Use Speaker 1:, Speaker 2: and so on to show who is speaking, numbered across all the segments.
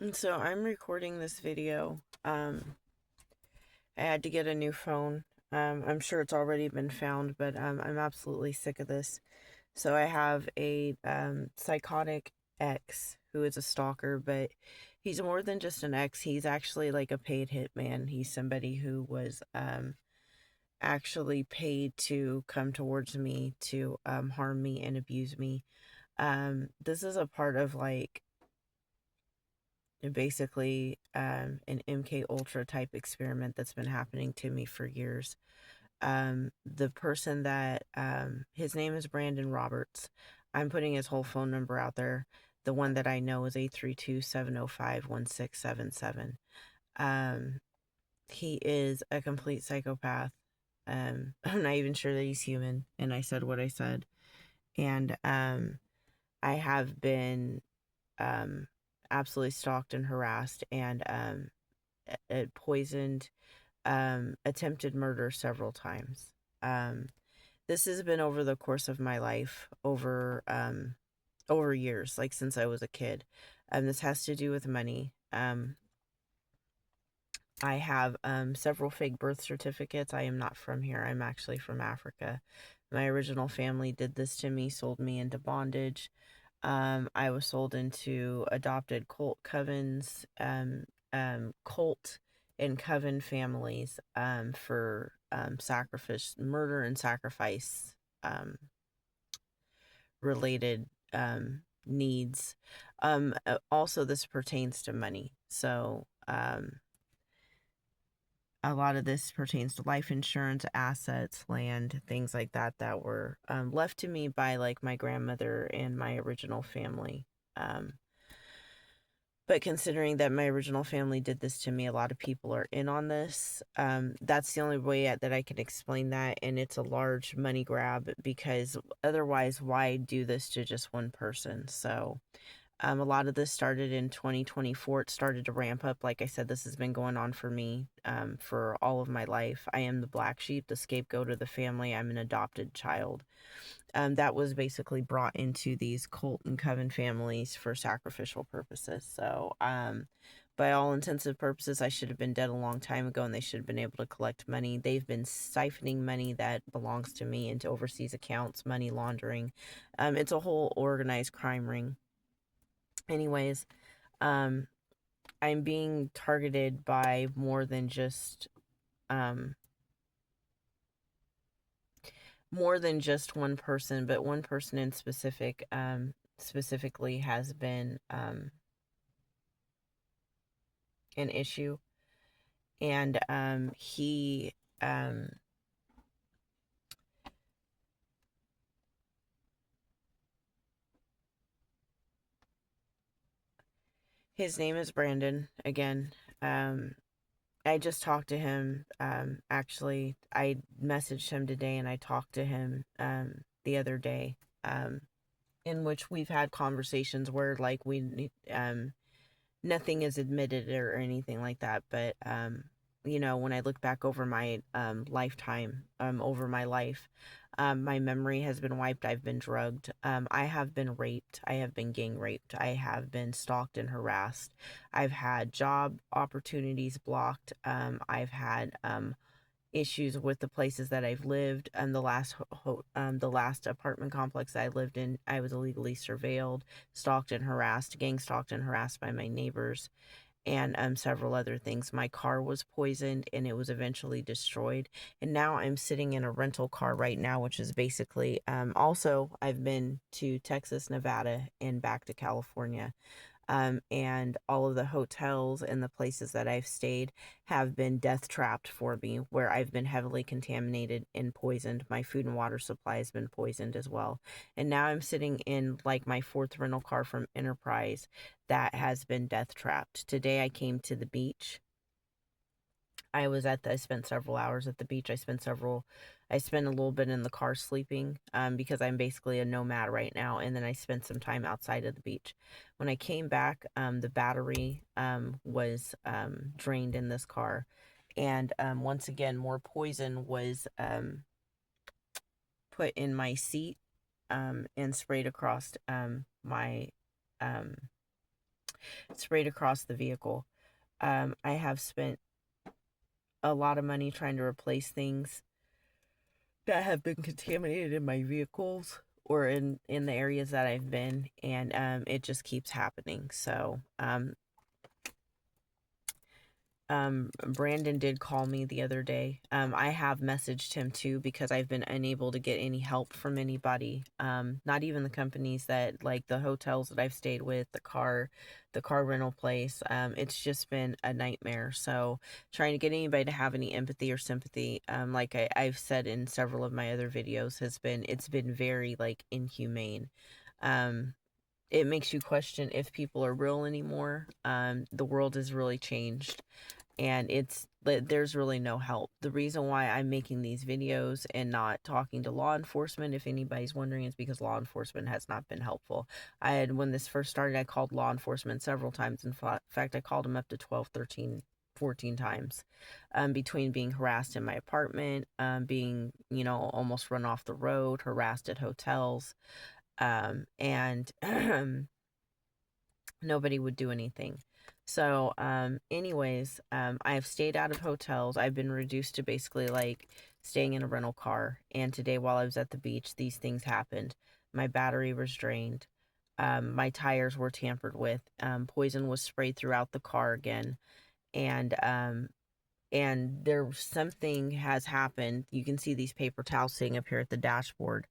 Speaker 1: And so I'm recording this video. I had to get a new phone. I'm sure it's already been found, but I'm absolutely sick of this. So I have a psychotic ex who is a stalker, but he's more than just an ex. He's actually like a paid hitman. He's somebody who was actually paid to come towards me to harm me and abuse me. This is a part of like basically an MK Ultra type experiment that's been happening to me for years. The person that his name is Brandon Roberts. I'm putting his whole phone number out there. The one that I know is 832-705-1677. Um, he is a complete psychopath. I'm not even sure that he's human, and I said what I said. And I have been um, absolutely stalked and harassed and poisoned, attempted murder several times. Um, this has been over the course of my life, over years, like since I was a kid. This has to do with money. I have several fake birth certificates. I am not from here. I'm actually from Africa. My original family did this to me, sold me into bondage. I was sold into adopted cult covens, cult and coven families for sacrifice, murder and sacrifice related needs. Also, this pertains to money. So, a lot of this pertains to life insurance, assets, land, things like that that were left to me by like my grandmother and my original family. Um, but considering that my original family did this to me, a lot of people are in on this. That's the only way that I can explain that. And it's a large money grab because otherwise, why do this to just one person? So, a lot of this started in 2024. It started to ramp up. Like I said, this has been going on for me for all of my life. I am the black sheep, the scapegoat of the family. I'm an adopted child. That was basically brought into these cult and coven families for sacrificial purposes. So, by all intensive purposes, I should have been dead a long time ago and they should have been able to collect money. They've been siphoning money that belongs to me into overseas accounts, money laundering. It's a whole organized crime ring. Anyways, um, I'm being targeted by um, more than just one person, but one person in specifically has been an issue, and he um, his name is Brandon again. Um, I just talked to him. Actually, I messaged him today, and I talked to him the other day. Um, in which we've had conversations where like nothing is admitted or anything like that, but when I look back over my lifetime, over my life, my memory has been wiped. I've been drugged. I have been raped. I have been gang raped. I have been stalked and harassed. I've had job opportunities blocked. I've had issues with the places that I've lived. The last apartment complex I lived in, I was illegally surveilled, stalked and harassed, gang stalked and harassed by my neighbors, and several other things. My car was poisoned and it was eventually destroyed. And now I'm sitting in a rental car right now, which is basically also I've been to Texas, Nevada, and back to California. And all of the hotels and the places that I've stayed have been death trapped for me, where I've been heavily contaminated and poisoned. My food and water supply has been poisoned as well. And now I'm sitting in like my fourth rental car from Enterprise that has been death trapped. Today I came to the beach. I spent several hours at the beach. I spent a little bit in the car sleeping, because I'm basically a nomad right now. And then I spent some time outside of the beach. When I came back, the battery, was, drained in this car. And, once again, more poison was, put in my seat, and sprayed across, my, um, sprayed across the vehicle. I have spent a lot of money trying to replace things that have been contaminated in my vehicles or in the areas that I've been, and it just keeps happening. So Brandon did call me the other day. I have messaged him too because I've been unable to get any help from anybody. Not even the companies that, like the hotels that I've stayed with, the car rental place. It's just been a nightmare. So trying to get anybody to have any empathy or sympathy, like I've said in several of my other videos, it's been very like inhumane. Um, it makes you question if people are real anymore. The world has really changed, and there's really no help. The reason why I'm making these videos and not talking to law enforcement, if anybody's wondering, is because law enforcement has not been helpful. When this first started, I called law enforcement several times. In fact, I called them up to 12, 13, 14 times, between being harassed in my apartment, being, almost run off the road, harassed at hotels, and nobody would do anything. So, anyways, I've stayed out of hotels. I've been reduced to basically like staying in a rental car. And today, while I was at the beach, these things happened. My battery was drained. My tires were tampered with. Poison was sprayed throughout the car again. And, something has happened. You can see these paper towels sitting up here at the dashboard,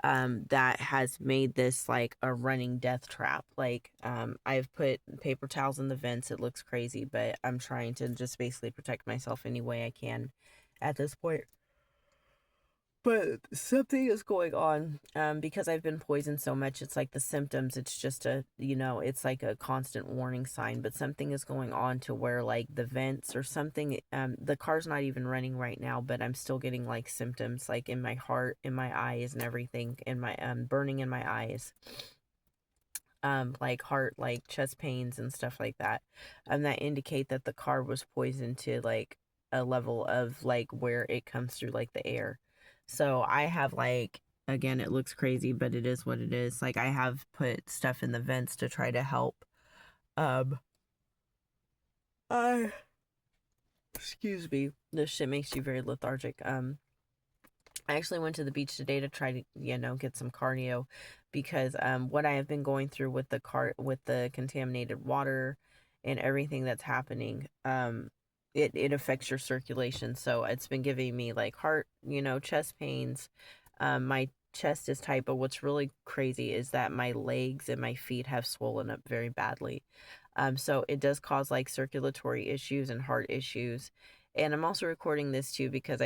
Speaker 1: that has made this like a running death trap. Like, I've put paper towels in the vents. It looks crazy, but I'm trying to just basically protect myself any way I can at this point. But something is going on, because I've been poisoned so much. It's like the symptoms, it's just it's like a constant warning sign, but something is going on to where like the vents or something, the car's not even running right now, but I'm still getting like symptoms like in my heart, in my eyes and everything, in my, burning in my eyes, like heart, like chest pains and stuff like that. That indicate that the car was poisoned to like a level of like where it comes through like the air. So I have like, again, it looks crazy, but it is what it is. Like I have put stuff in the vents to try to help. Um, I excuse me. This shit makes you very lethargic. I actually went to the beach today to try to, get some cardio, because what I have been going through with the contaminated water and everything that's happening, it affects your circulation. So it's been giving me like heart, chest pains. My chest is tight, but what's really crazy is that my legs and my feet have swollen up very badly. So it does cause like circulatory issues and heart issues. And I'm also recording this too because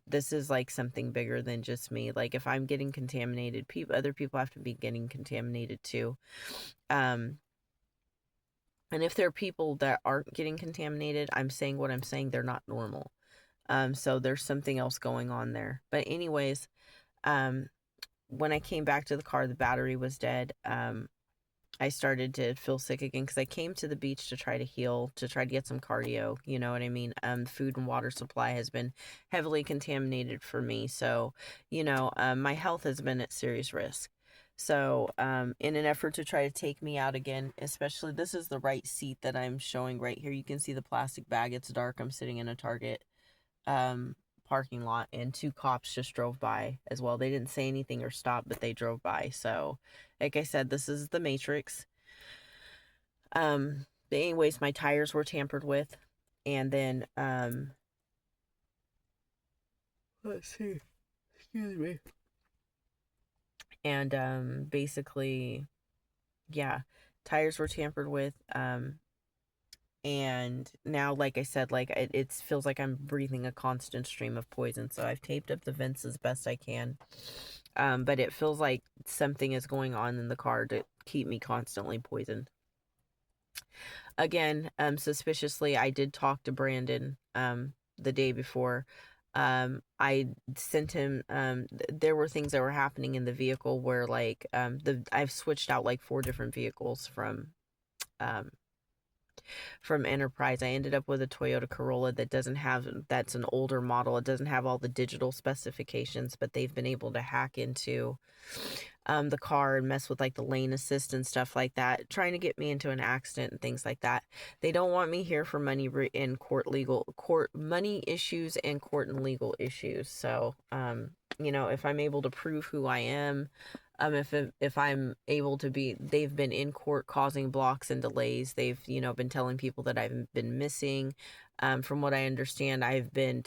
Speaker 1: this is like something bigger than just me. Like if I'm getting contaminated, other people have to be getting contaminated too. And if there are people that aren't getting contaminated, I'm saying what I'm saying, they're not normal. So there's something else going on there. But anyways, when I came back to the car, the battery was dead. I started to feel sick again because I came to the beach to try to heal, to try to get some cardio. You know what I mean? Food and water supply has been heavily contaminated for me. So, my health has been at serious risk. So, in an effort to try to take me out again, especially this is the right seat that I'm showing right here. You can see the plastic bag. It's dark. I'm sitting in a Target parking lot, and two cops just drove by as well. They didn't say anything or stop, but they drove by. So, like I said, this is the Matrix. But anyways, my tires were tampered with, and then let's see, excuse me, and basically, yeah, tires were tampered with. And now, like I said, like it feels like I'm breathing a constant stream of poison. So I've taped up the vents as best I can. But it feels like something is going on in the car to keep me constantly poisoned. Again, suspiciously, I did talk to Brandon the day before. I sent him, there were things that were happening in the vehicle where like I've switched out like 4 different vehicles um from Enterprise. I ended up with a Toyota Corolla that's an older model. It doesn't have all the digital specifications, but they've been able to hack into the car and mess with like the lane assist and stuff like that, trying to get me into an accident and things like that. They don't want me here for money in court money issues and court and legal issues. So, if I'm able to prove who I am, if I'm able to be, they've been in court causing blocks and delays. They've, been telling people that I've been missing. From what I understand, I've been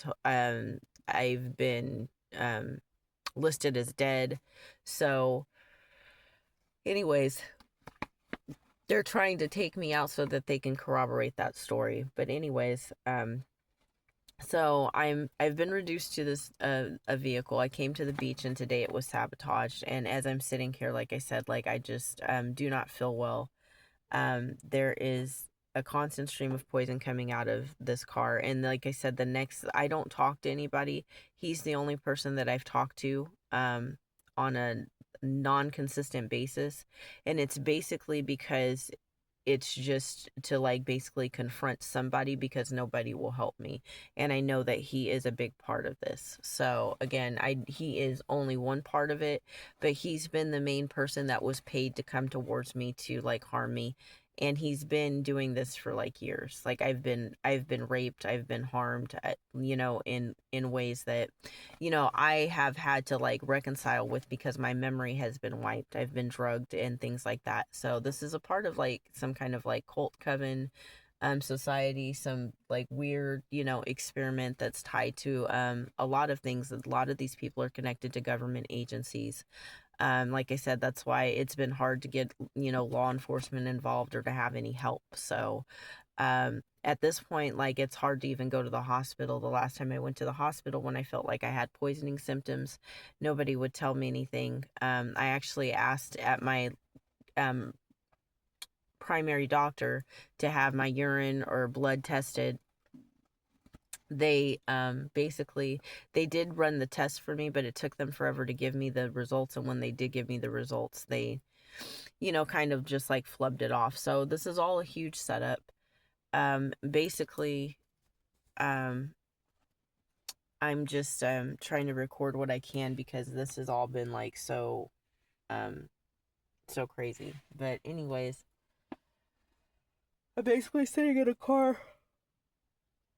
Speaker 1: listed as dead. So, anyways, they're trying to take me out so that they can corroborate that story. But anyways, so I've been reduced to this a vehicle. I came to the beach and today it was sabotaged. And as I'm sitting here, like I said, like I just do not feel well. There is a constant stream of poison coming out of this car. And like I said, I don't talk to anybody. He's the only person that I've talked to on a non-consistent basis. And it's basically because it's just to like basically confront somebody because nobody will help me, and I know that he is a big part of this. So again, he is only one part of it, but he's been the main person that was paid to come towards me to like harm me, and he's been doing this for like years. Like I've been raped, I've been harmed, in ways that I have had to like reconcile with because my memory has been wiped. I've been drugged and things like that. So this is a part of like some kind of like cult coven society, some like weird, experiment that's tied to a lot of things. A lot of these people are connected to government agencies. Like I said, that's why it's been hard to get, law enforcement involved or to have any help. So, at this point, like it's hard to even go to the hospital. The last time I went to the hospital when I felt like I had poisoning symptoms, nobody would tell me anything. I actually asked at my um, primary doctor to have my urine or blood tested. They basically they did run the test for me, but it took them forever to give me the results. And when they did give me the results, they kind of just like flubbed it off. So this is all a huge setup. Basically, um I'm just trying to record what I can because this has all been like um so crazy. But anyways, I'm basically sitting in a car.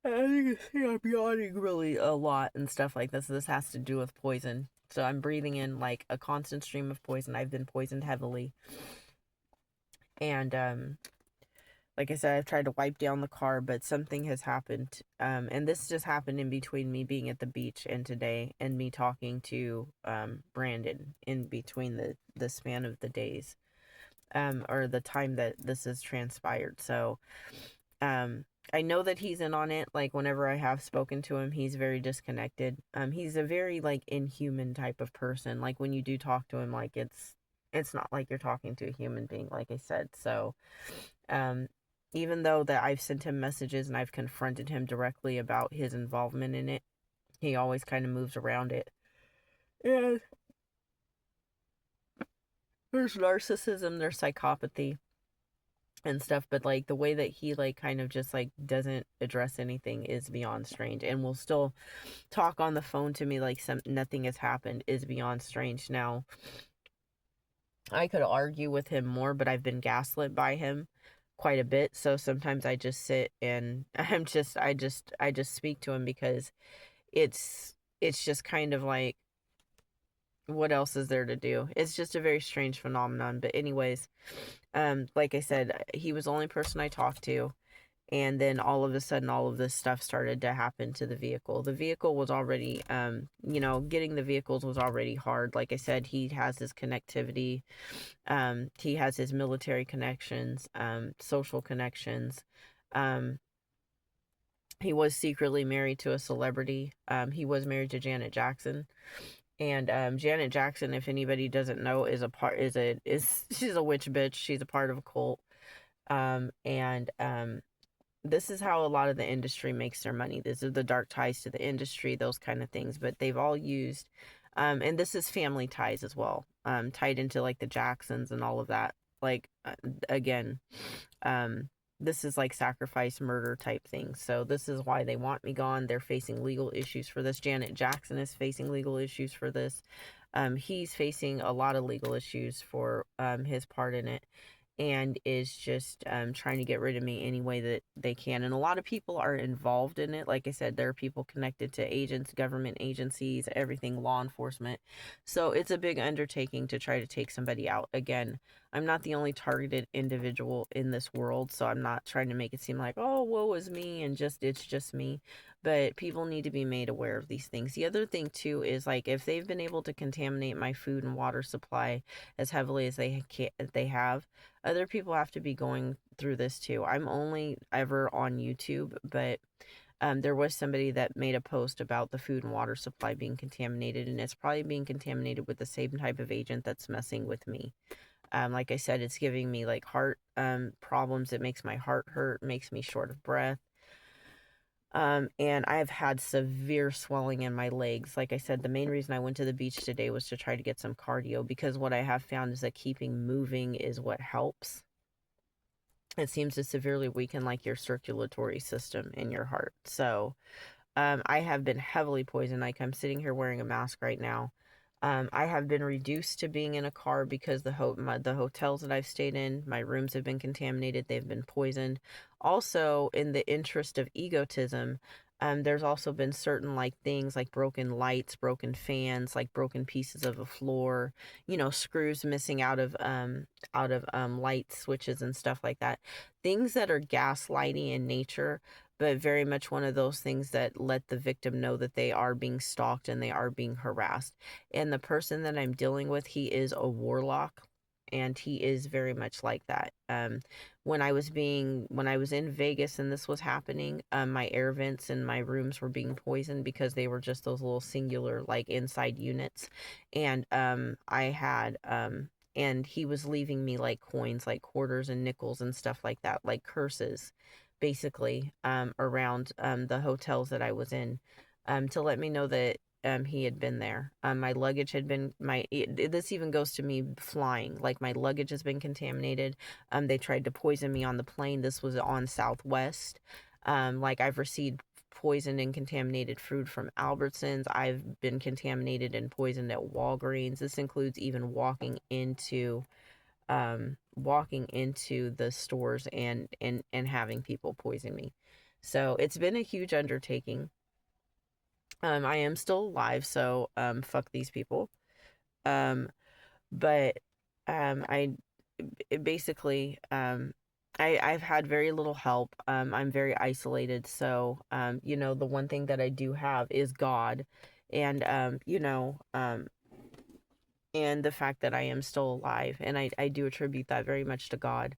Speaker 1: And you can see I'm yawning really a lot and stuff like this. This has to do with poison. So I'm breathing in like a constant stream of poison. I've been poisoned heavily. And like I said, I've tried to wipe down the car, but something has happened. And this just happened in between me being at the beach and today and me talking to Brandon in between the span of the days, or the time that this has transpired. So I know that he's in on it. Like whenever I have spoken to him, he's very disconnected. He's a very like inhuman type of person. Like when you do talk to him, like it's not like you're talking to a human being, like I said. So um even though that I've sent him messages and I've confronted him directly about his involvement in it, he always kind of moves around it. And there's narcissism, there's psychopathy and stuff, but like the way that he like kind of just like doesn't address anything is beyond strange, and will still talk on the phone to me like nothing has happened is beyond strange. Now, I could argue with him more, but I've been gaslit by him quite a bit. So sometimes I just sit and I just speak to him because it's just kind of like, what else is there to do? It's just a very strange phenomenon. But anyways, like I said, he was the only person I talked to. And then all of a sudden, all of this stuff started to happen to the vehicle. The vehicle was already, getting the vehicles was already hard. Like I said, he has his connectivity. He has his military connections, social connections. Um, he was secretly married to a celebrity. He was married to Janet Jackson. And Janet Jackson, if anybody doesn't know, she's a witch bitch. She's a part of a cult. And this is how a lot of the industry makes their money. These are the dark ties to the industry, those kind of things. But they've all used, and this is family ties as well, tied into like the Jacksons and all of that. Like, again, um, this is like sacrifice murder type things. So this is why they want me gone. They're facing legal issues for this. Janet Jackson is facing legal issues for this. He's facing a lot of legal issues for his part in it, and is just trying to get rid of me any way that they can. And a lot of people are involved in it. Like I said, there are people connected to agents, government agencies, everything, law enforcement. So it's a big undertaking to try to take somebody out. Again, I'm not the only targeted individual in this world, so I'm not trying to make it seem like, oh, woe is me and just it's just me. But people need to be made aware of these things. The other thing too is, like, if they've been able to contaminate my food and water supply as heavily as they have, other people have to be going through this too. I'm only ever on YouTube, but there was somebody that made a post about the food and water supply being contaminated, and it's probably being contaminated with the same type of agent that's messing with me. Like I said, it's giving me like heart problems. It makes my heart hurt, makes me short of breath. And I've had severe swelling in my legs. Like I said, the main reason I went to the beach today was to try to get some cardio, because what I have found is that keeping moving is what helps. It seems to severely weaken like your circulatory system in your heart. So I have been heavily poisoned. Like, I'm sitting here wearing a mask right now. I have been reduced to being in a car because the hotels that I've stayed in, my rooms have been contaminated. They've been poisoned. Also, in the interest of egotism, there's also been certain like things like broken lights, broken fans, like broken pieces of a floor, screws missing out of light switches and stuff like that. Things that are gaslighting in nature, but very much one of those things that let the victim know that they are being stalked and they are being harassed. And the person that I'm dealing with, he is a warlock, and he is very much like that. When I was in Vegas and this was happening, my air vents in my rooms were being poisoned because they were just those little singular like inside units. And I had and he was leaving me like coins, like quarters and nickels and stuff like that, like curses, basically, around the hotels that I was in, to let me know that he had been there. My luggage had been this even goes to me flying. Like, my luggage has been contaminated. They tried to poison me on the plane. This was on Southwest. Like, I've received poisoned and contaminated food from Albertsons. I've been contaminated and poisoned at Walgreens. This includes even walking into the stores and having people poison me. So it's been a huge undertaking. I am still alive, so fuck these people. Um, but I basically I've had very little help. I'm very isolated, so the one thing that I do have is God, and and the fact that I am still alive, and I do attribute that very much to God,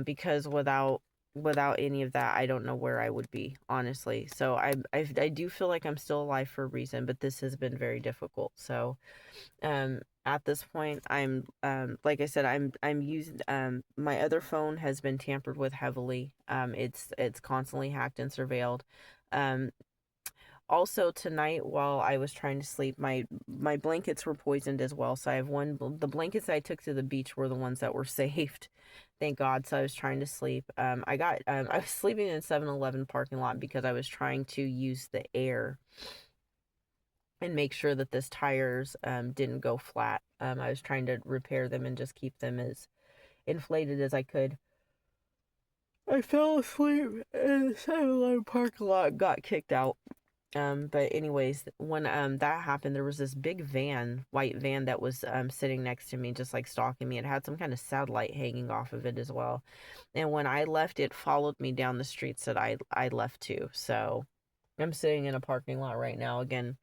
Speaker 1: because without any of that, I don't know where I would be, honestly. So I do feel like I'm still alive for a reason, but this has been very difficult. So at this point, I'm like I said, I'm using my other phone has been tampered with heavily. It's constantly hacked and surveilled. Um, Also tonight, while I was trying to sleep, my blankets were poisoned as well. So I have the blankets I took to the beach were the ones that were saved, thank God. So I was trying to sleep. I was sleeping in a 7-Eleven parking lot because I was trying to use the air and make sure that this tires didn't go flat. I was trying to repair them and just keep them as inflated as I could. I fell asleep in the 7-Eleven parking lot, got kicked out. But anyways, when that happened, there was this big white van that was sitting next to me, just like stalking me. It had some kind of satellite hanging off of it as well. And when I left, it followed me down the streets that I left to. So I'm sitting in a parking lot right now. Again,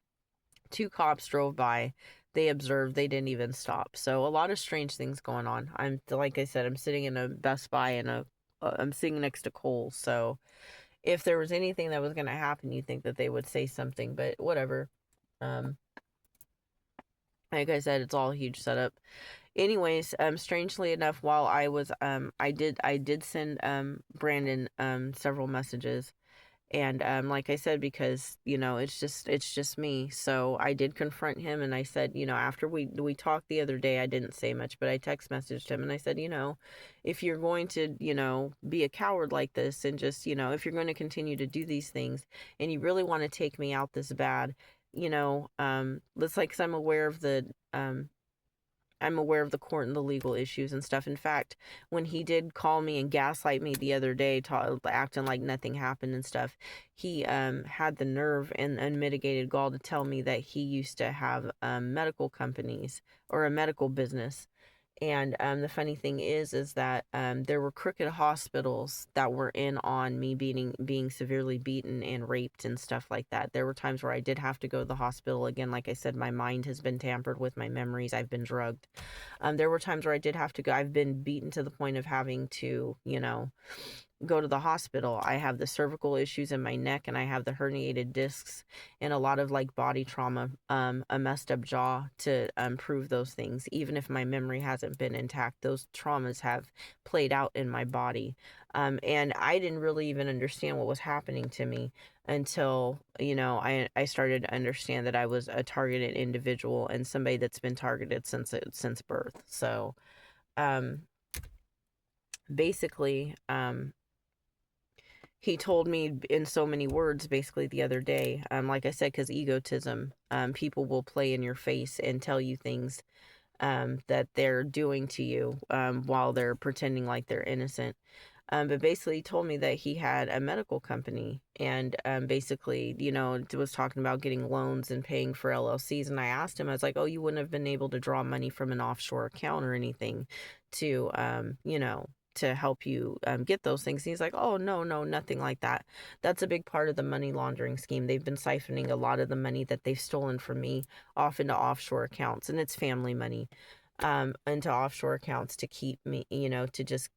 Speaker 1: two cops drove by. They observed. They didn't even stop. So a lot of strange things going on. Like I said, I'm sitting in a Best Buy and I'm sitting next to Kohl's. So if there was anything that was going to happen, you'd think that they would say something, but whatever. Um, like I said, it's all a huge setup. Anyways, strangely enough, while I did send Brandon several messages, and like I said, because it's just me. So I did confront him, and I said, after we talked the other day, I didn't say much, but I text messaged him, and I said, if you're going to be a coward like this, and just if you're going to continue to do these things, and you really want to take me out this bad, it's like 'cause I'm aware of the court and the legal issues and stuff. In fact, when he did call me and gaslight me the other day, acting like nothing happened and stuff, he had the nerve and unmitigated gall to tell me that he used to have medical companies or a medical business. And the funny thing is that there were crooked hospitals that were in on me being severely beaten and raped and stuff like that. There were times where I did have to go to the hospital again. Like I said, my mind has been tampered with, my memories. I've been drugged. There were times where I did have to go. I've been beaten to the point of having to, go to the hospital. I have the cervical issues in my neck, and I have the herniated discs and a lot of like body trauma, a messed up jaw to prove those things. Even if my memory hasn't been intact, those traumas have played out in my body. And I didn't really even understand what was happening to me until, I started to understand that I was a targeted individual and somebody that's been targeted since birth. So, um, basically, he told me in so many words basically the other day, like I said, because egotism, people will play in your face and tell you things that they're doing to you while they're pretending like they're innocent. But basically, he told me that he had a medical company and basically, was talking about getting loans and paying for LLCs. And I asked him, I was like, oh, you wouldn't have been able to draw money from an offshore account or anything to, to help you get those things. And he's like, oh, no, no, nothing like that. That's a big part of the money laundering scheme. They've been siphoning a lot of the money that they've stolen from me off into offshore accounts, and it's family money into offshore accounts to keep me, to just,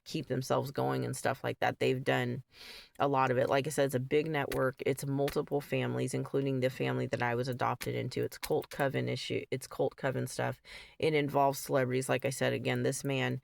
Speaker 1: keep themselves going and stuff like that. They've done a lot of it. Like I said, it's a big network. It's multiple families, including the family that I was adopted into. It's cult coven issue. It's cult coven stuff. It involves celebrities. Like I said, again, this man,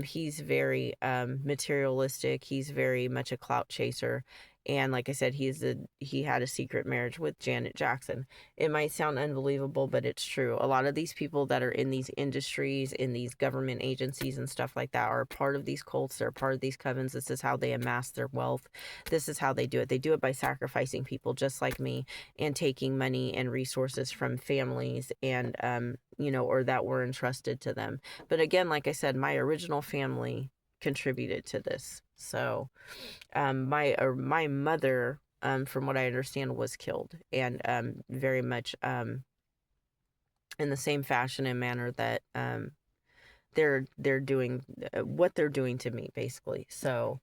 Speaker 1: he's very materialistic. He's very much a clout chaser. And like I said, he had a secret marriage with Janet Jackson. It might sound unbelievable, but it's true. A lot of these people that are in these industries, in these government agencies and stuff like that are part of these cults. They're part of these covens. This is how they amass their wealth. This is how they do it. They do it by sacrificing people just like me and taking money and resources from families and, or that were entrusted to them. But again, like I said, my original family contributed to this. So, my mother, from what I understand, was killed, and very much in the same fashion and manner that they're doing what they're doing to me, basically. So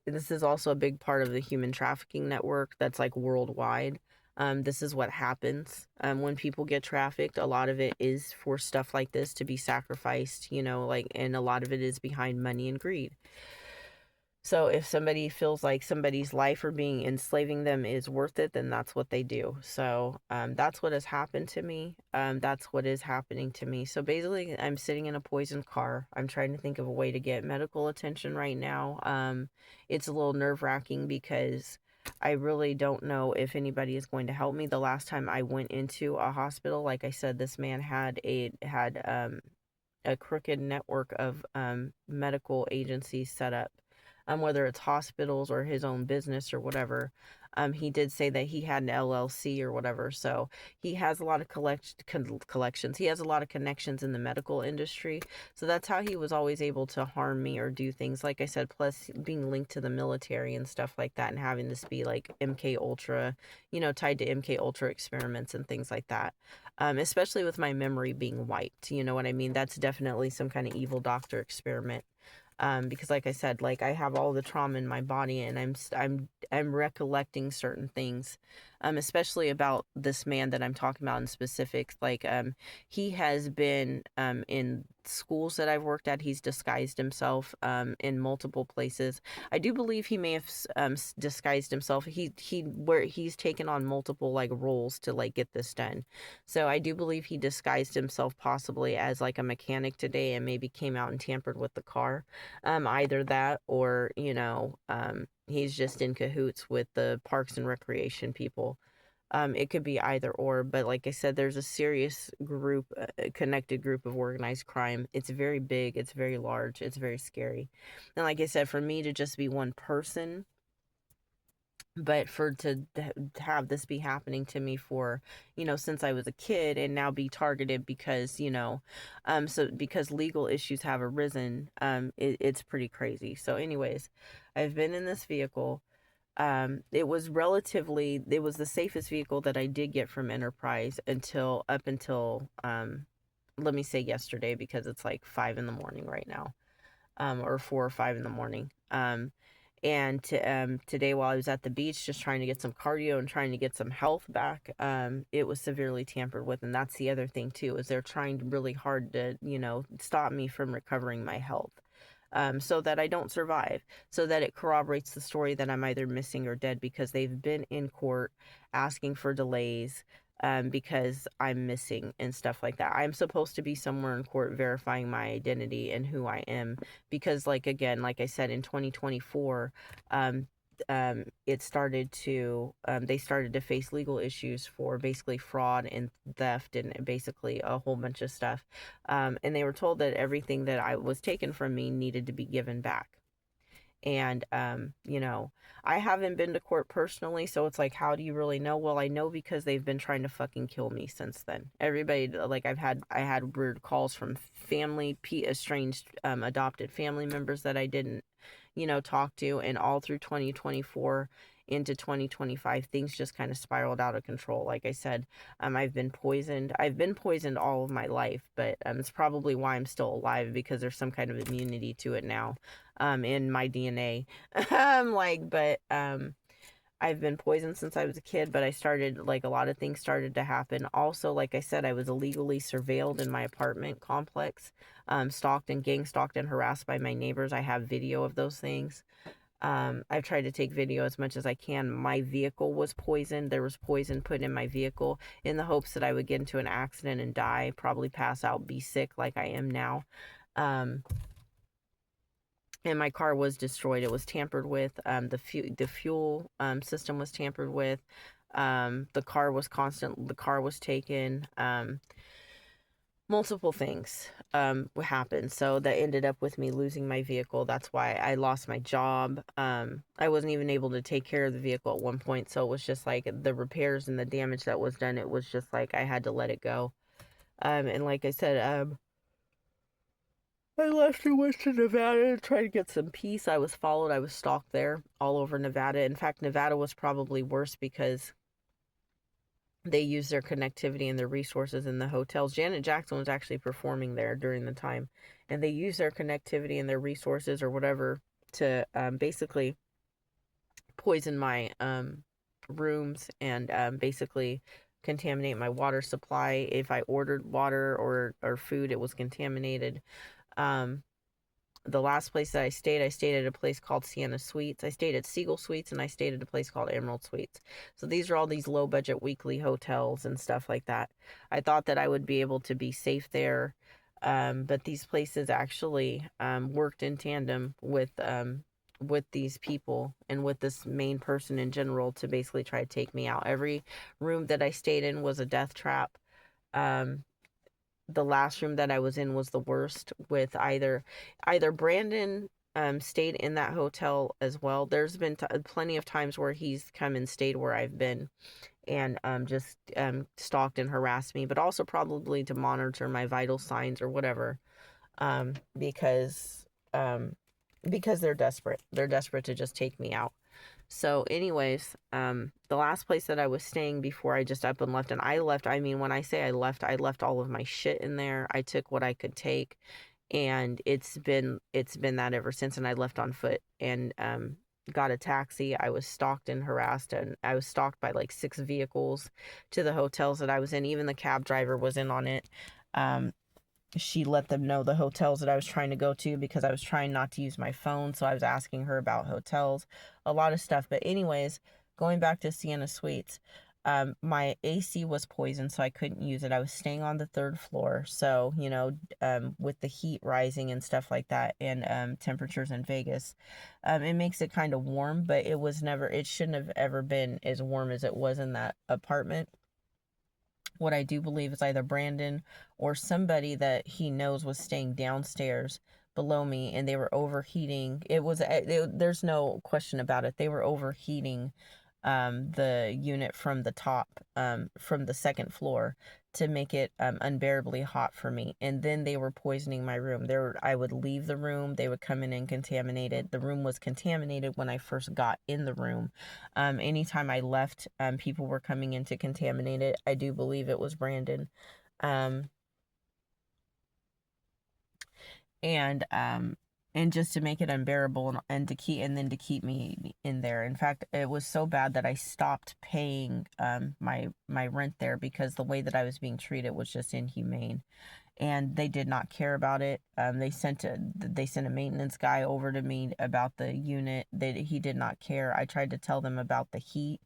Speaker 1: this is also a big part of the human trafficking network that's like worldwide. This is what happens when people get trafficked. A lot of it is for stuff like this to be sacrificed, and a lot of it is behind money and greed. So if somebody feels like somebody's life or being enslaving them is worth it, then that's what they do. So that's what has happened to me. That's what is happening to me. So basically, I'm sitting in a poisoned car. I'm trying to think of a way to get medical attention right now. It's a little nerve-wracking because I really don't know if anybody is going to help me. The last time I went into a hospital, like I said, this man had a crooked network of medical agencies set up, whether it's hospitals or his own business or whatever. He did say that he had an LLC or whatever, so he has a lot of collections. He has a lot of connections in the medical industry, so that's how he was always able to harm me or do things. Like I said, plus being linked to the military and stuff like that, and having this be like MK Ultra, tied to MK Ultra experiments and things like that. Especially with my memory being wiped. You know what I mean? That's definitely some kind of evil doctor experiment. Because like I said, like I have all the trauma in my body, and I'm recollecting certain things, especially about this man that I'm talking about in specifics. Like he has been in schools that I've worked at. He's disguised himself in multiple places. I do believe he may have disguised himself. He's taken on multiple like roles to like get this done. So I do believe he disguised himself possibly as like a mechanic today and maybe came out and tampered with the car. Either that or, he's just in cahoots with the parks and recreation people. It could be either or, but like I said, there's a serious group, connected group of organized crime. It's very big, it's very large, it's very scary. And like I said, for me to just be one person But to have this be happening to me for, since I was a kid, and now be targeted because, so because legal issues have arisen, it's pretty crazy. So anyways, I've been in this vehicle. It was the safest vehicle that I did get from Enterprise up until let me say yesterday, because it's like 5 in the morning right now, or 4 or 5 in the morning. And today, while I was at the beach just trying to get some cardio and trying to get some health back, it was severely tampered with. And that's the other thing too, is they're trying really hard to, stop me from recovering my health. So that I don't survive, so that it corroborates the story that I'm either missing or dead, because they've been in court asking for delays, because I'm missing and stuff like that. I'm supposed to be somewhere in court verifying my identity and who I am, because, like, again, like I said, in 2024, um, it started to they started to face legal issues for basically fraud and theft and basically a whole bunch of stuff, and they were told that everything that I was taken from me needed to be given back. And I haven't been to court personally, so it's like, how do you really know? Well, I know because they've been trying to fucking kill me since then. Everybody, like, I had weird calls from family, estranged, adopted family members that I didn't, talk to. And all through 2024 into 2025, things just kind of spiraled out of control. Like I said, I've been poisoned all of my life, but it's probably why I'm still alive, because there's some kind of immunity to it now, in my DNA. I've been poisoned since I was a kid, but a lot of things started to happen. Also, like I said, I was illegally surveilled in my apartment complex, stalked and gang stalked and harassed by my neighbors. I have video of those things. I've tried to take video as much as I can. My vehicle was poisoned. There was poison put in my vehicle in the hopes that I would get into an accident and die, probably pass out, be sick like I am now. Um, and my car was destroyed. It was tampered with. The fuel system was tampered with. The car was taken. Multiple things happened, so that ended up with me losing my vehicle. That's why I lost my job. I wasn't even able to take care of the vehicle at one point, so it was just like the repairs and the damage that was done, it was just like I had to let it go. And like I said, I left and went to Nevada to try to get some peace. I was followed. I was stalked there all over Nevada. In fact, Nevada was probably worse because they used their connectivity and their resources in the hotels. Janet Jackson was actually performing there during the time, and they used their connectivity and their resources or whatever to basically poison my rooms, and basically contaminate my water supply. If I ordered water or food, it was contaminated. Um, the last place that I stayed at a place called Sienna Suites. I stayed at Siegel Suites, and I stayed at a place called Emerald Suites. So these are all these low budget weekly hotels and stuff like that. I thought that I would be able to be safe there. But these places actually worked in tandem with these people and with this main person in general to basically try to take me out. Every room that I stayed in was a death trap. Um, the last room that I was in was the worst, with either Brandon stayed in that hotel as well. There's been plenty of times where he's come and stayed where I've been, and just stalked and harassed me, but also probably to monitor my vital signs or whatever, um, because um, because they're desperate. They're desperate to just take me out. So, anyways, the last place that I was staying before I just up and left, and I left, I mean, when I left all of my shit in there. I took what I could take, and it's been that ever since. And I left on foot and got a taxi. I was stalked and harassed, and I was stalked by like 6 vehicles to the hotels that I was in. Even the cab driver was in on it. Um, she let them know the hotels that I was trying to go to, because I was trying not to use my phone. So I was asking her about hotels, a lot of stuff. But anyways, going back to Sienna Suites, my AC was poisoned, so I couldn't use it. I was staying on the 3rd floor. So, with the heat rising and stuff like that, and temperatures in Vegas, it makes it kind of warm, but it shouldn't have ever been as warm as it was in that apartment. What I do believe is either Brandon or somebody that he knows was staying downstairs below me, and they were overheating. There's no question about it. They were overheating the unit from the top, from the second floor, to make it unbearably hot for me. And then they were poisoning my room. I would leave the room, they would come in and contaminate it. The room was contaminated when I first got in the room. Anytime I left, people were coming in to contaminate it. I do believe it was Brandon. Um, and just to make it unbearable, and to keep me in there. In fact, it was so bad that I stopped paying my rent there, because the way that I was being treated was just inhumane, and they did not care about it. They sent a maintenance guy over to me about the unit. He did not care. I tried to tell them about the heat.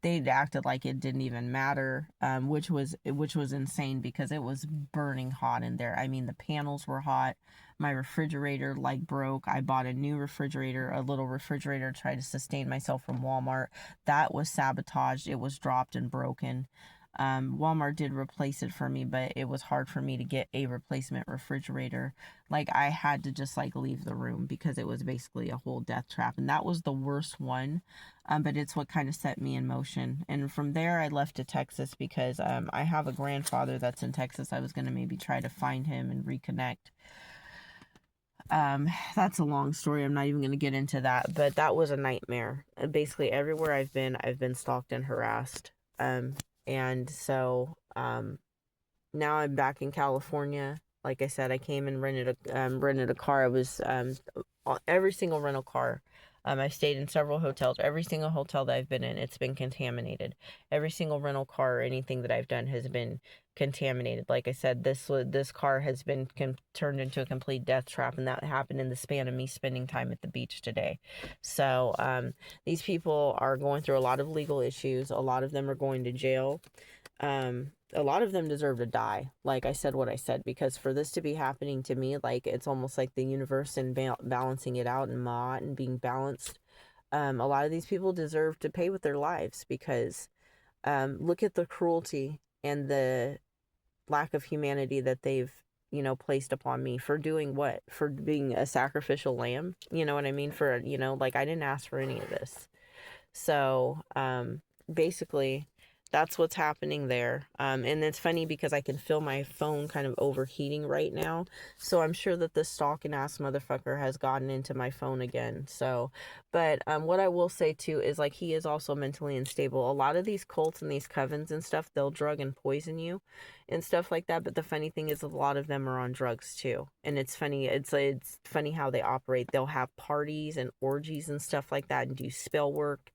Speaker 1: They acted like it didn't even matter, which was insane, because it was burning hot in there. I mean, the panels were hot. My refrigerator like broke. I bought a new refrigerator, a little refrigerator, to try to sustain myself from Walmart. That was sabotaged. It was dropped and broken. Walmart did replace it for me, but it was hard for me to get a replacement refrigerator. Like, I had to just like leave the room, because it was basically a whole death trap, and that was the worst one. But it's what kind of set me in motion. And from there, I left to Texas, because I have a grandfather that's in Texas. I was going to maybe try to find him and reconnect. That's a long story. I'm not even going to get into that, but that was a nightmare. Basically, everywhere I've been stalked and harassed. And so, now I'm back in California. Like I said, I came and rented a car. It was, every single rental car. I've stayed in several hotels. Every single hotel that I've been in, it's been contaminated. Every single rental car or anything that I've done has been contaminated. Like I said, this car has been turned into a complete death trap, and that happened in the span of me spending time at the beach today. So these people are going through a lot of legal issues. A lot of them are going to jail. A lot of them deserve to die. Like I said what I said, because for this to be happening to me, like, it's almost like the universe and balancing it out, and Ma'at and being balanced. A lot of these people deserve to pay with their lives, because look at the cruelty and the lack of humanity that they've, placed upon me. For doing what? For being a sacrificial lamb? You know what I mean? For, like, I didn't ask for any of this. So, basically, that's what's happening there. And it's funny, because I can feel my phone kind of overheating right now. So I'm sure that this stalking ass motherfucker has gotten into my phone again. So, but what I will say too is, like, he is also mentally unstable. A lot of these cults and these covens and stuff, they'll drug and poison you and stuff like that. But the funny thing is, a lot of them are on drugs too. And it's funny. It's funny how they operate. They'll have parties and orgies and stuff like that, and do spell work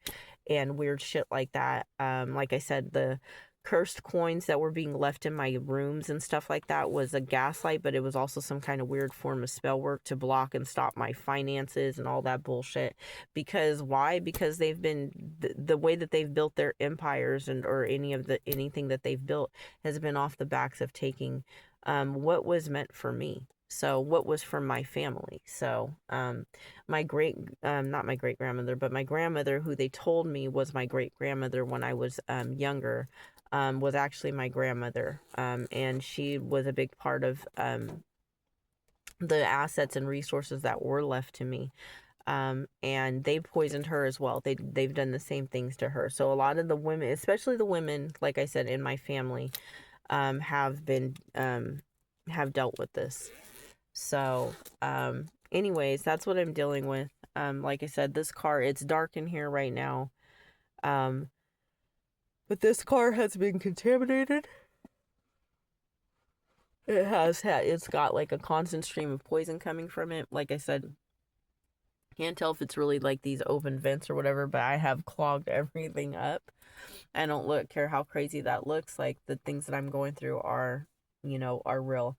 Speaker 1: and weird shit like that. Like I said, the cursed coins that were being left in my rooms and stuff like that was a gaslight, but it was also some kind of weird form of spell work to block and stop my finances and all that bullshit. Because why? Because they've been the way that they've built their empires, or anything that they've built, has been off the backs of taking what was meant for me. So what was from my family. So my not my great grandmother, but my grandmother, who they told me was my great grandmother when I was younger, was actually my grandmother. And she was a big part of the assets and resources that were left to me. And they poisoned her as well. They've done the same things to her. So a lot of the women, especially the women, like I said, in my family, have dealt with this. So, anyways, that's what I'm dealing with. Like I said, this car, it's dark in here right now. But this car has been contaminated. It's got like a constant stream of poison coming from it. Like I said, can't tell if it's really like these open vents or whatever, but I have clogged everything up. I don't care how crazy that looks. Like, the things that I'm going through are real.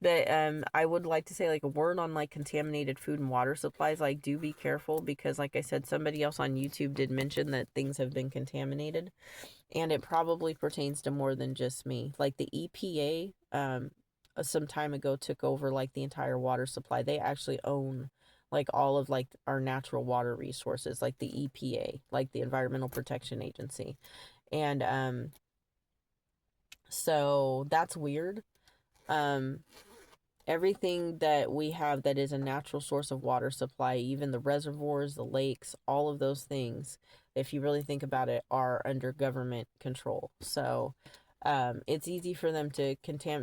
Speaker 1: But I would like to say, like, a word on like contaminated food and water supplies. Like, do be careful, because like I said, somebody else on YouTube did mention that things have been contaminated, and it probably pertains to more than just me. Like, the EPA some time ago took over like the entire water supply. They actually own like all of like our natural water resources, like the EPA, like the Environmental Protection Agency. And so that's weird. Everything that we have that is a natural source of water supply, even the reservoirs, the lakes, all of those things, if you really think about it, are under government control. So it's easy for them to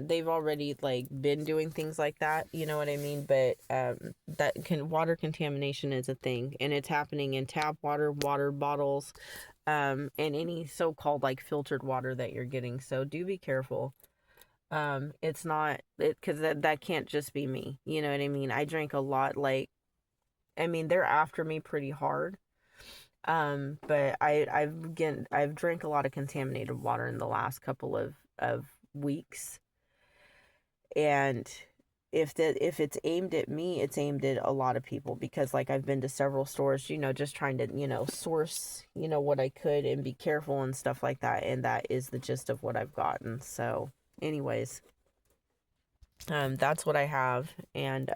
Speaker 1: they've already like been doing things like that, you know what I mean? But water contamination is a thing, and it's happening in tap water, water bottles, and any so-called like filtered water that you're getting. So do be careful. It's not it because that can't just be me, you know what I mean? I drink a lot. Like, I mean, they're after me pretty hard. But I've drank a lot of contaminated water in the last couple of weeks, and if it's aimed at me, it's aimed at a lot of people, because like I've been to several stores, just trying to, source, what I could and be careful and stuff like that, and that is the gist of what I've gotten. So anyways, that's what I have. And